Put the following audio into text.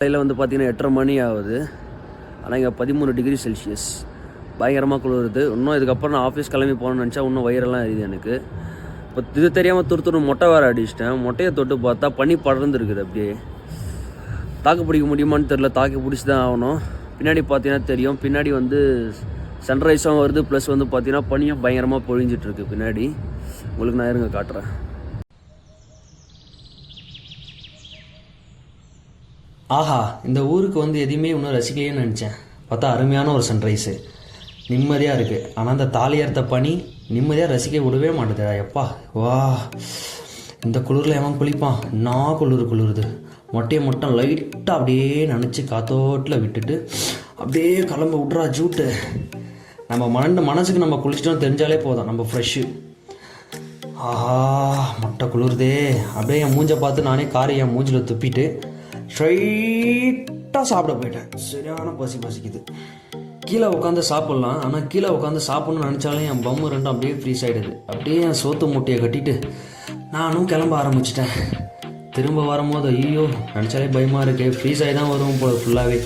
காலையில் வந்து பார்த்திங்கன்னா 8:30 மணி ஆகுது. ஆனால் இங்கே 13 டிகிரி செல்சியஸ் பயங்கரமாக குளிருது. இன்னும் இதுக்கப்புறம் நான் ஆஃபீஸ் கிளம்பி போகணுன்னு நினச்சா இன்னும் வயிறெல்லாம் எரியுது எனக்கு. இப்போ இது தெரியாமல் துரு மொட்டை வேறு அடிச்சிட்டேன். மொட்டையை தொட்டு பார்த்தா பனி படர்ந்துருக்குது. அப்படியே தாக்கு பிடிக்க முடியுமான்னு தெரில. தாக்கு பிடிச்சி தான் ஆகணும். பின்னாடி பார்த்தீங்கன்னா தெரியும், பின்னாடி வந்து சன்ரைஸும் வருது, ப்ளஸ் வந்து பார்த்தீங்கன்னா பனியும் பயங்கரமாக பொழிஞ்சிட்ருக்கு பின்னாடி. உங்களுக்கு நான் இருங்க காட்டுறேன். ஆஹா, இந்த ஊருக்கு வந்து எதையுமே இன்னும் ரசிக்கலையேன்னு நினச்சேன். பார்த்தா அருமையான ஒரு சன்ரைஸு, நிம்மதியாக இருக்குது. ஆனால் அந்த தாலியார்த்த பனி நிம்மதியாக ரசிக்க விடவே மாட்டேதுடா. எப்பா வா, இந்த குளிரில் எவன் குளிப்பான்? நான் குளிருது. மொட்டையை மட்டும் லைட்டாக அப்படியே நினச்சி காத்தோட்டில் விட்டுட்டு அப்படியே கிளம்ப விட்றா ஜூட்டு. நம்ம மனசுக்கு நம்ம குளிச்சிட்டோம் தெரிஞ்சாலே போதும், நம்ம ஃப்ரெஷ்ஷு. ஆஹா, மொட்டை குளிருதே. அப்படியே என் மூஞ்சை பார்த்து நானே காரை என் மூஞ்சில் துப்பிட்டு ஸ்ட்ரைட்டாக சாப்பிட போயிட்டேன். சரியான பசிக்குது. கீழே உட்காந்து சாப்பிட்லாம், ஆனால் கீழே உட்காந்து சாப்பிட்ணுன்னு நினச்சாலே என் பம்மு ரெண்டும் அப்படியே ஃப்ரீஸ் ஆகிடுது. அப்படியே என் சோத்து மூட்டையை கட்டிட்டு நானும் கிளம்ப ஆரம்பிச்சிட்டேன். திரும்ப வரும்போது ஐயோ நினச்சாலே பயமாக இருக்கு. ஃப்ரீஸ் ஆகி தான் வரும் போல ஃபுல்லாகவே.